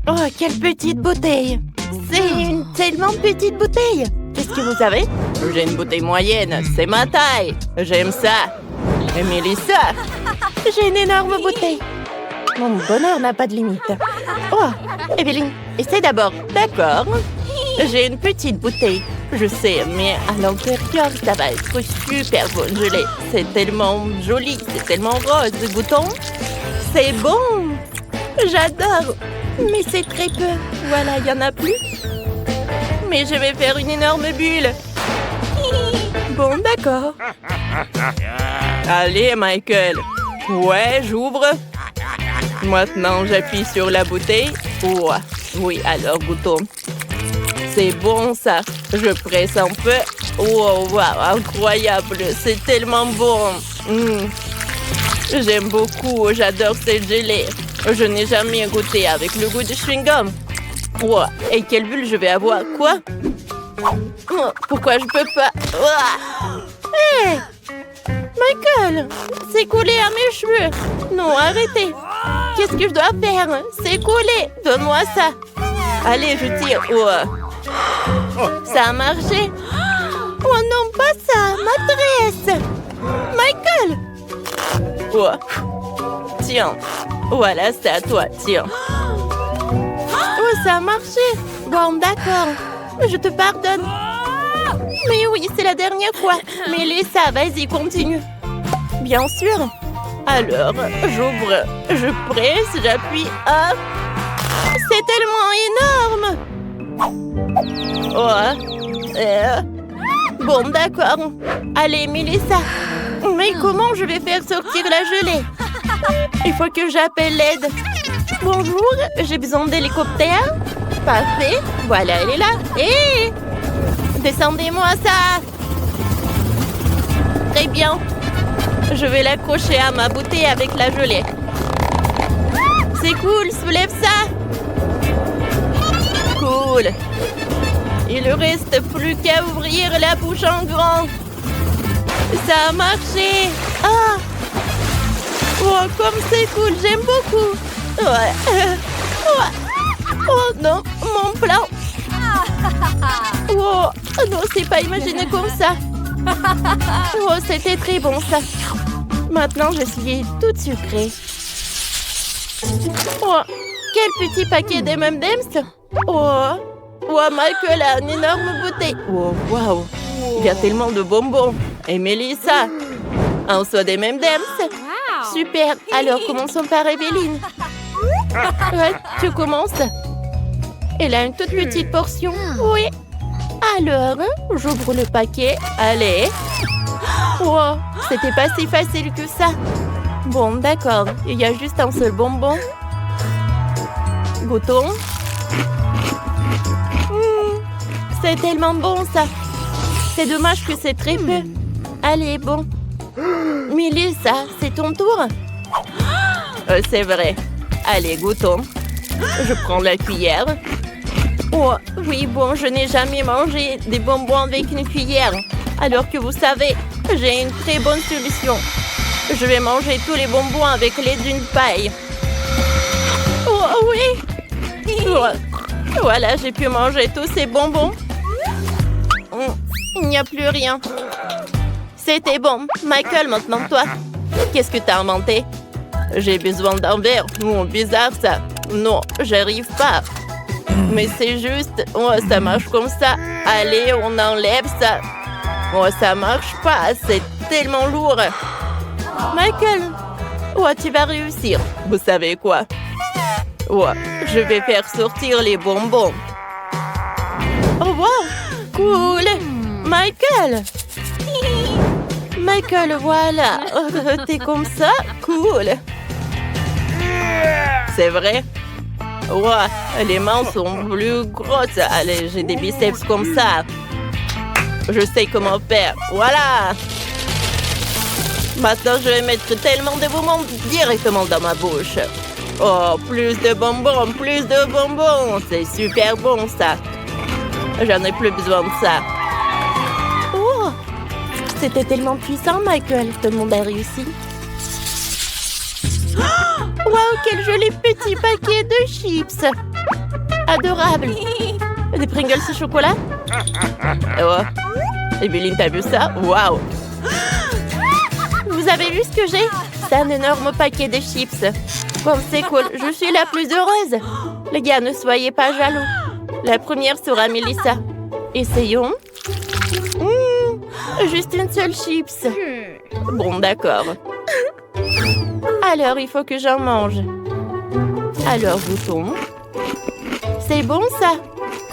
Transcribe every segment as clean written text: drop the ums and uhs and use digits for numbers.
Oh, quelle petite bouteille! C'est une tellement petite bouteille! Qu'est-ce que vous avez? J'ai une bouteille moyenne, c'est ma taille! J'aime ça! Et Mélissa? J'ai une énorme bouteille! Mon bonheur n'a pas de limite. Oh, Evelyne, essaie d'abord. D'accord. J'ai une petite bouteille. Je sais, mais à l'intérieur, ça va être super bon gelé. C'est tellement joli, c'est tellement rose. Goûtons. C'est bon. J'adore. Mais c'est très peu. Voilà, il n'y en a plus. Mais je vais faire une énorme bulle. Bon, d'accord. Allez, Michael. Ouais, j'ouvre. Maintenant, j'appuie sur la bouteille. Oh, oui, alors goûtons. C'est bon, ça. Je presse un peu. Oh, wow, incroyable. C'est tellement bon. J'aime beaucoup. J'adore cette gelée. Je n'ai jamais goûté avec le goût du chewing-gum. Oh, et quelle bulle je vais avoir? Quoi? Oh, pourquoi je peux pas? Hé! Michael! C'est collé à mes cheveux. Non, arrêtez. Qu'est-ce que je dois faire? C'est collé. Donne-moi ça. Allez, je tire. Oh. Ça a marché. Oh non, pas ça. Ma tresse. Michael. Oh. Tiens. Voilà, c'est à toi. Tiens. Oh, ça a marché. Bon, d'accord. Je te pardonne. Mais oui, c'est la dernière fois. Mais Lisa, vas-y, continue. Bien sûr. Alors, j'ouvre, je presse, j'appuie. Hop. C'est tellement énorme. Oh. Bon, d'accord. Allez, Mélissa. Mais comment je vais faire sortir la gelée? Il faut que j'appelle l'aide. Bonjour, j'ai besoin d'hélicoptère. Parfait. Voilà, elle est là. Hé! Descendez-moi ça. Très bien. Je vais l'accrocher à ma bouteille avec la gelée. C'est cool, soulève ça. Cool. Il ne reste plus qu'à ouvrir la bouche en grand. Ça a marché. Ah. Oh, comme c'est cool, j'aime beaucoup. Ouais. Oh non, mon plan. Oh non, c'est pas imaginé comme ça. Oh, c'était très bon ça. Maintenant, je suis toute sucrée. Oh, quel petit paquet d'M&M's. Oh, Michael a une énorme bouteille. Oh, waouh. Il y a tellement de bonbons. Et Mélissa, un seau d'M&M's. Super. Alors, commençons par Evelyne. Ouais, tu commences. Elle a une toute petite portion. Oui. Alors, j'ouvre le paquet. Allez. Wow, c'était pas si facile que ça. Bon, d'accord. Il y a juste un seul bonbon. Goûtons. C'est tellement bon, ça. C'est dommage que c'est très peu. Allez, bon. Mélissa, c'est ton tour. C'est vrai. Allez, goûtons. Je prends la cuillère. Oh, oui, bon, je n'ai jamais mangé des bonbons avec une cuillère. Alors que vous savez, j'ai une très bonne solution. Je vais manger tous les bonbons avec l'aide d'une paille. Oh, oui. Oh, voilà, j'ai pu manger tous ces bonbons. Il n'y a plus rien. C'était bon. Michael, maintenant toi. Qu'est-ce que t'as inventé? J'ai besoin d'un verre. Oh, bizarre ça. Non, j'arrive pas. Mais c'est juste... Oh, ça marche comme ça. Allez, on enlève ça. Oh, ça marche pas. C'est tellement lourd. Michael, oh, tu vas réussir. Vous savez quoi? Oh, je vais faire sortir les bonbons. Oh, wow. Cool. Michael. Michael, voilà. T'es comme ça? Cool. C'est vrai? Ouais, les mains sont plus grosses. Allez, j'ai des biceps comme ça. Je sais comment faire. Voilà. Maintenant, je vais mettre tellement de bonbons directement dans ma bouche. Oh, plus de bonbons, plus de bonbons. C'est super bon, ça. J'en ai plus besoin de ça. Oh, c'était tellement puissant, Michael. Tout le monde a réussi. Wow, quel joli petit paquet de chips. Adorable. Des Pringles au chocolat? Oh. Evelyne, t'as vu ça? Waouh! Vous avez vu ce que j'ai? C'est un énorme paquet de chips. Bon, c'est cool. Je suis la plus heureuse. Les gars, ne soyez pas jaloux. La première sera Melissa. Essayons. Juste une seule chips. Bon, d'accord. Alors, il faut que j'en mange. Alors, bouton. C'est bon, ça?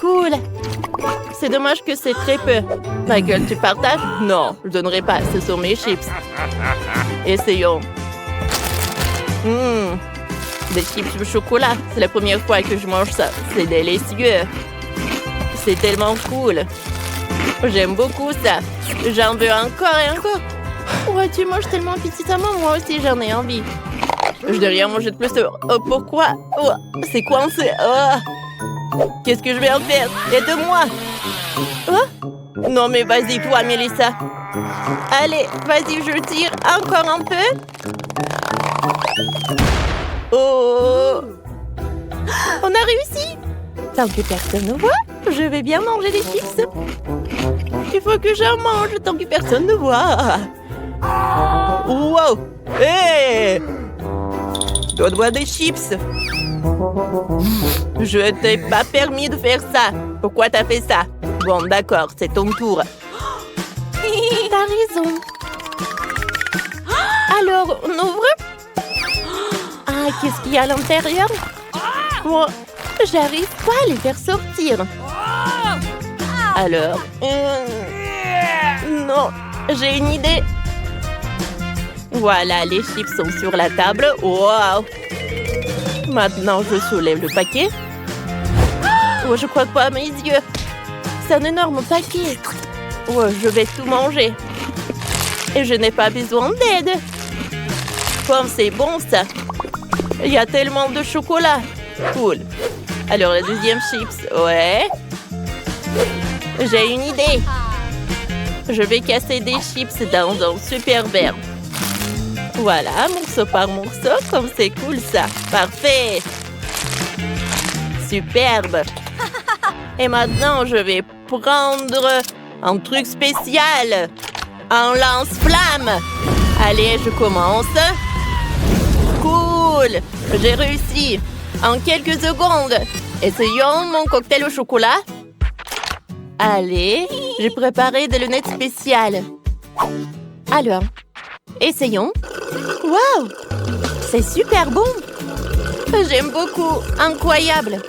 Cool. C'est dommage que c'est très peu. Michael, tu partages? Non, je donnerai pas. Ce sont mes chips. Essayons. Des chips au chocolat. C'est la première fois que je mange ça. C'est délicieux. C'est tellement cool. J'aime beaucoup ça. J'en veux encore et encore. Ouais, tu manges tellement petitement. Moi aussi, j'en ai envie. Je n'ai rien mangé de plus. Oh, pourquoi? Oh, c'est coincé. Oh. Qu'est-ce que je vais en faire? Aide-moi. Oh? Non, mais vas-y, toi, Melissa. Allez, vas-y, je tire encore un peu. Oh! On a réussi! Tant que personne ne voit, je vais bien manger des chips. Il faut que j'en mange tant que personne ne voit. Wow! Hé! Donne-moi des chips. Je t'ai pas permis de faire ça. Pourquoi t'as fait ça? Bon, d'accord, c'est ton tour. T'as raison. Alors, on ouvre? Ah, qu'est-ce qu'il y a à l'intérieur? Bon, j'arrive pas à les faire sortir. Alors, non, j'ai une idée. Voilà, les chips sont sur la table. Wow! Maintenant, je soulève le paquet. Oh, je crois pas à mes yeux. C'est un énorme paquet. Oh, je vais tout manger. Et je n'ai pas besoin d'aide. Comme c'est bon, ça. Il y a tellement de chocolat. Cool. Alors, la deuxième chips. Ouais. J'ai une idée. Je vais casser des chips dans un super verre. Voilà, morceau par morceau, comme c'est cool ça. Parfait. Superbe. Et maintenant, je vais prendre un truc spécial. Un lance-flamme. Allez, je commence. Cool. J'ai réussi. En quelques secondes. Essayons mon cocktail au chocolat. Allez, j'ai préparé des lunettes spéciales. Alors, essayons. Waouh! C'est super bon! J'aime beaucoup. Incroyable!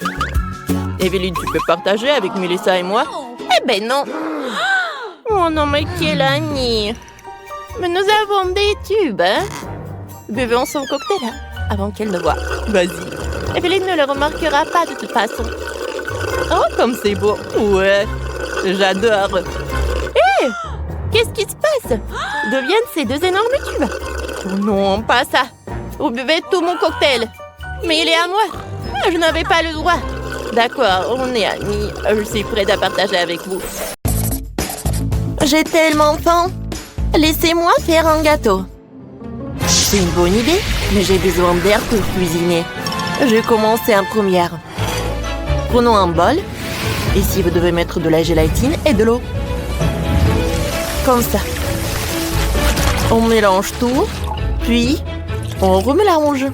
Evelyne, tu peux partager avec Melissa et moi? Eh ben non! Oh non, mais quelle amie! Mais nous avons des tubes, hein? Buvons son cocktail hein, avant qu'elle ne voie. Vas-y. Evelyne ne le remarquera pas de toute façon. Oh, comme c'est beau! Ouais! J'adore! Hé! Qu'est-ce qui se passe? D'où viennent ces deux énormes tubes? Oh non, pas ça! Vous buvez tout mon cocktail! Mais il est à moi! Je n'avais pas le droit! D'accord, on est amis. Je suis prête à partager avec vous. J'ai tellement faim! Laissez-moi faire un gâteau. C'est une bonne idée, mais j'ai besoin d'air pour cuisiner. Je vais commencer en première. Prenons un bol. Ici, vous devez mettre de la gélatine et de l'eau. Comme ça. On mélange tout, puis on remélange.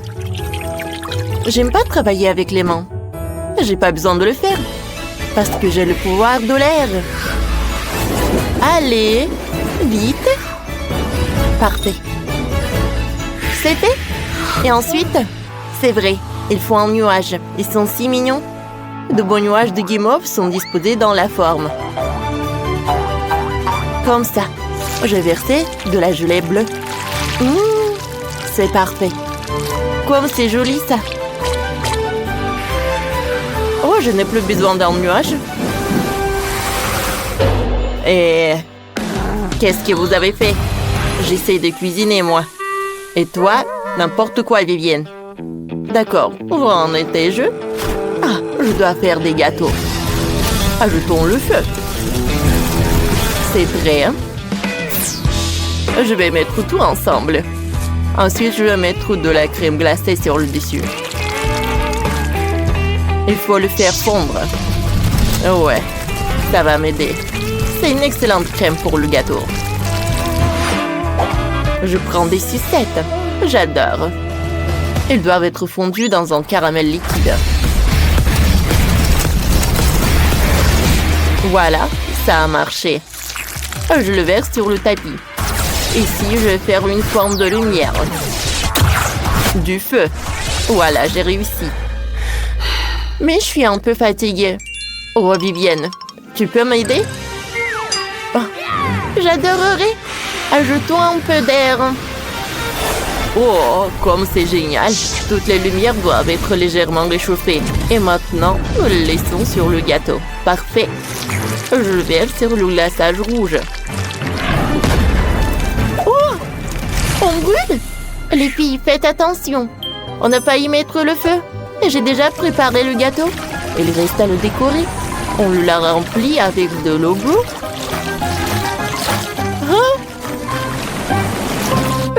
J'aime pas travailler avec les mains. J'ai pas besoin de le faire, parce que j'ai le pouvoir de l'air. Allez, vite. Parfait. C'est fait. Et ensuite, c'est vrai, il faut un nuage. Ils sont si mignons. De beaux nuages de guimauve sont disposés dans la forme. Comme ça. J'ai versé de la gelée bleue. C'est parfait. Comme c'est joli, ça. Oh, je n'ai plus besoin d'un nuage. Et... qu'est-ce que vous avez fait? J'essaie de cuisiner, moi. Et toi, n'importe quoi, Vivienne. D'accord, où en étais-je? Ah, je dois faire des gâteaux. Ajoutons le feu. C'est prêt, hein? Je vais mettre tout ensemble. Ensuite, je vais mettre de la crème glacée sur le dessus. Il faut le faire fondre. Ouais, ça va m'aider. C'est une excellente crème pour le gâteau. Je prends des sucettes. J'adore. Ils doivent être fondus dans un caramel liquide. Voilà, ça a marché. Je le verse sur le tapis. Ici, je vais faire une forme de lumière. Du feu. Voilà, j'ai réussi. Mais je suis un peu fatiguée. Oh, Vivienne, tu peux m'aider? Oh, j'adorerais. Ajoutons un peu d'air. Oh, comme c'est génial. Toutes les lumières doivent être légèrement réchauffées. Et maintenant, nous le laissons sur le gâteau. Parfait. Je le verse sur le glaçage rouge. Oh! On brûle! Les filles, faites attention. On a failli mettre le feu. Et j'ai déjà préparé le gâteau. Il reste à le décorer. On l'a rempli avec de l'eau bleue. Hein?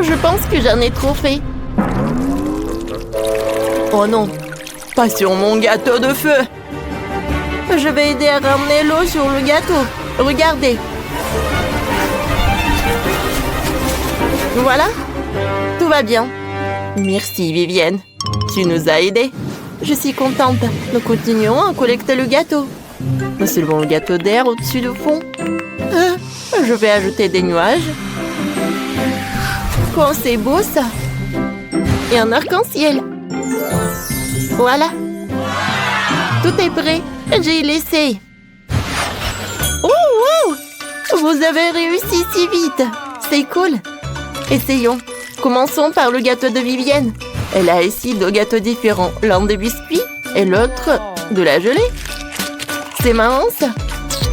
Je pense que j'en ai trop fait. Oh non, pas sur mon gâteau de feu. Je vais aider à ramener l'eau sur le gâteau. Regardez. Voilà, tout va bien. Merci, Vivienne. Tu nous as aidés. Je suis contente. Nous continuons à collecter le gâteau. Nous soulevons le gâteau d'air au-dessus du fond. Je vais ajouter des nuages. Oh, c'est beau ça. Et un arc-en-ciel. Voilà. Tout est prêt. J'ai laissé. Oh, wow! Vous avez réussi si vite. C'est cool. Essayons. Commençons par le gâteau de Vivienne. Elle a ici deux gâteaux différents. L'un des biscuits et l'autre de la gelée. C'est marrant ça.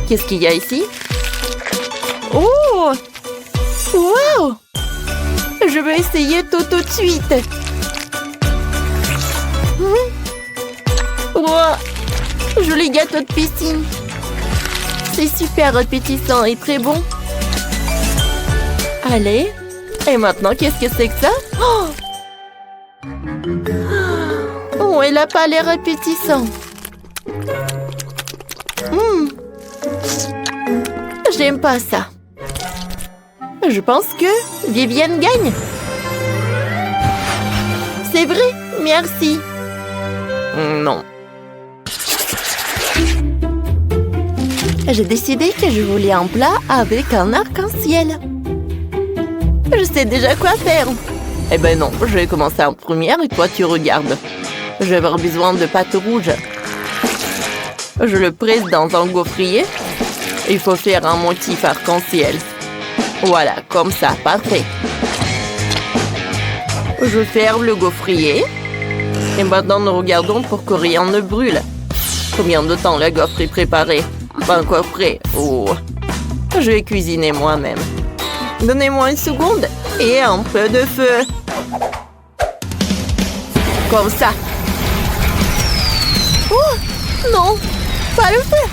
Qu'est-ce qu'il y a ici? Oh! Wow! Je veux essayer tout de suite. Wow! Joli gâteau de piscine. C'est super appétissant et très bon. Allez. Et maintenant, qu'est-ce que c'est que ça? Oh, elle n'a pas l'air appétissant. J'aime pas ça. Je pense que Vivienne gagne. C'est vrai, merci. Non. J'ai décidé que je voulais un plat avec un arc-en-ciel. Je sais déjà quoi faire. Eh ben non, je vais commencer en première et toi tu regardes. Je vais avoir besoin de pâte rouge. Je le presse dans un gaufrier. Il faut faire un motif arc-en-ciel. Voilà, comme ça, parfait. Je ferme le gaufrier. Et maintenant, nous regardons pour que rien ne brûle. Combien de temps la gaufre est préparée? Pas encore prêt. Oh. Je vais cuisiner moi-même. Donnez-moi une seconde et un peu de feu. Comme ça. Oh, non, pas le feu.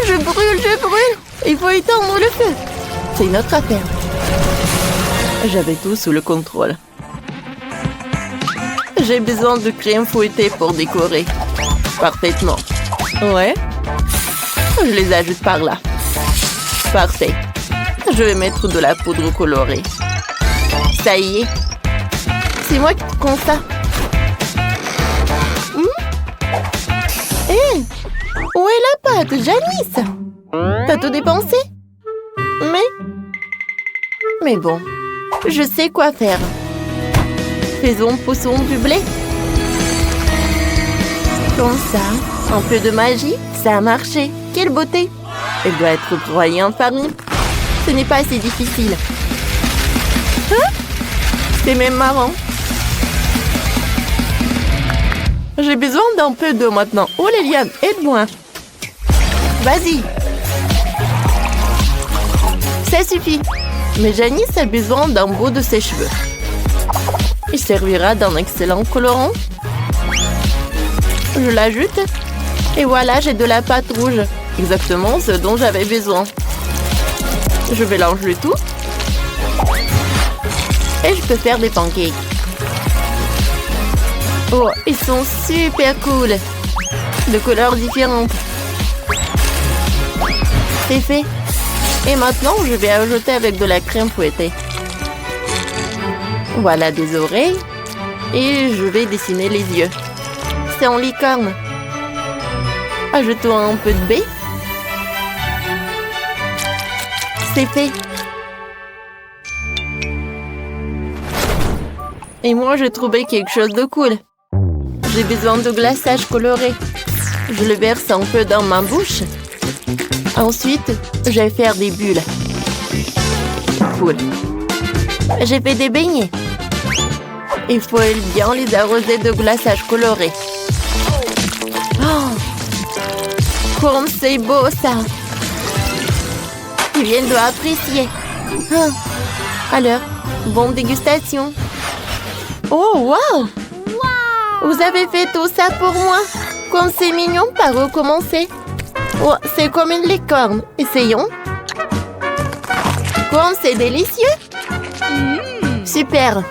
Je brûle. Il faut éteindre le feu. C'est notre affaire. J'avais tout sous le contrôle. J'ai besoin de crème fouettée pour décorer. Parfaitement. Ouais. Je les ajoute par là. Parfait. Je vais mettre de la poudre colorée. Ça y est. C'est moi qui prends ça. Hé! Où est la pâte, Janice? T'as tout dépensé? Mais bon, je sais quoi faire. Faisons pousson du blé. Comme ça, un peu de magie, ça a marché. Quelle beauté! Elle doit être broyée en farine. Ce n'est pas assez difficile. Hein? C'est même marrant. J'ai besoin d'un peu d'eau maintenant. Oh, Liliane, aide-moi. Vas-y. Ça suffit. Mais Janice a besoin d'un bout de ses cheveux. Il servira d'un excellent colorant. Je l'ajoute. Et voilà, j'ai de la pâte rouge. Exactement ce dont j'avais besoin. Je mélange le tout. Et je peux faire des pancakes. Oh, ils sont super cool. de couleurs différentes. C'est fait. Et maintenant, je vais ajouter avec de la crème fouettée. Voilà des oreilles. Et je vais dessiner les yeux. C'est en licorne. Ajoutons un peu de baie. C'est fait. Et moi, j'ai trouvé quelque chose de cool. J'ai besoin de glaçage coloré. Je le verse un peu dans ma bouche. Ensuite, je vais faire des bulles. Cool. J'ai fait des beignets. Il faut bien les arroser de glaçage coloré. Oh, comme c'est beau ça. Julien doit apprécier. Alors, bonne dégustation. Oh, wow! Vous avez fait tout ça pour moi. Comme c'est mignon, pas recommencer. Oh, c'est comme une licorne. Essayons. Comme c'est délicieux. Super.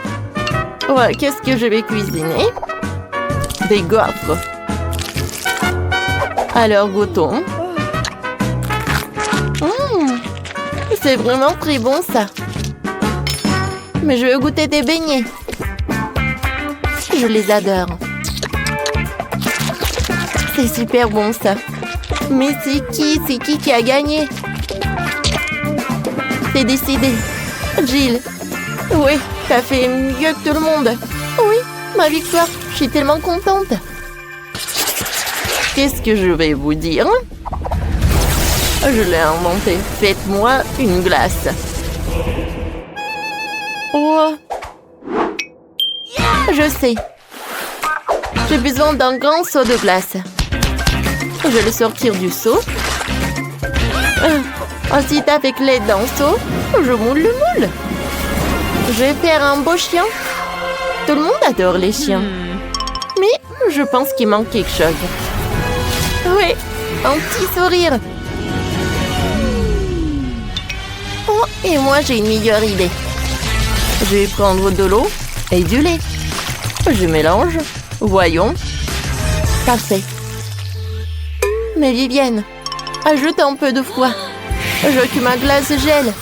Ouais, qu'est-ce que je vais cuisiner? Des gaufres. Alors, goûtons. C'est vraiment très bon, ça. Mais je veux goûter des beignets. Je les adore. C'est super bon, ça. Mais c'est qui a gagné? C'est décidé. Jill. Oui, t'as fait mieux que tout le monde. Oui, ma victoire. Je suis tellement contente. Qu'est-ce que je vais vous dire? Je l'ai inventé. Faites-moi une glace. Oh. Je sais. J'ai besoin d'un grand seau de glace. Je vais le sortir du seau. Ensuite, avec l'aide d'un seau, je moule le moule. Je vais faire un beau chien. Tout le monde adore les chiens. Mais je pense qu'il manque quelque chose. Oui, un petit sourire. Oh, et moi, j'ai une meilleure idée. Je vais prendre de l'eau et du lait. Je mélange. Voyons. Parfait. Mais Vivienne, ajoute un peu de froid. Je veux que ma glace gèle.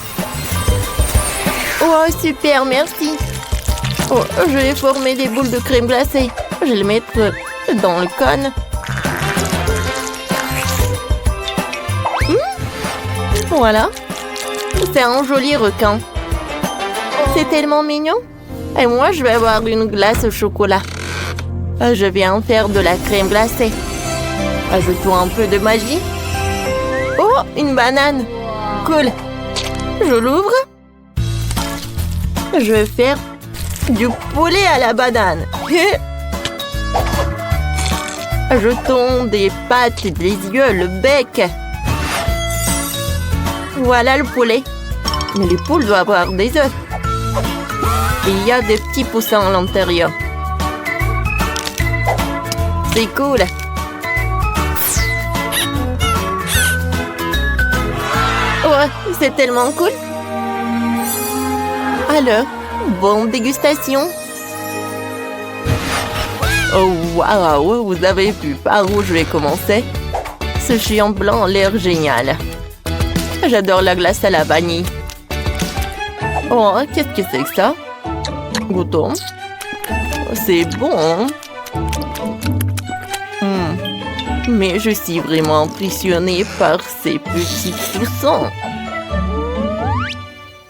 Oh, super, merci. Oh, je vais former des boules de crème glacée. Je vais les mettre dans le cône. Voilà. C'est un joli requin. C'est tellement mignon. Et moi, je vais avoir une glace au chocolat. Je vais en faire de la crème glacée. Ajoutons un peu de magie. Oh, une banane. Cool. Je l'ouvre. Je vais faire du poulet à la banane. Ajoutons des pâtes, des yeux, le bec. Voilà le poulet. Mais les poules doivent avoir des œufs. Il y a des petits poussins à l'intérieur. C'est cool. Ouais, c'est tellement cool. Alors, bonne dégustation. Oh, waouh, vous avez vu par où je vais commencer? Ce chien blanc a l'air génial. J'adore la glace à la vanille. Oh, qu'est-ce que c'est que ça? Goûtons. C'est bon. Mais je suis vraiment impressionnée par ces petits poussins.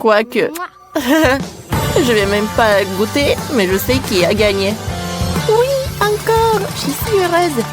Quoique, je vais même pas goûter, mais je sais qui a gagné. Oui, encore, je suis heureuse.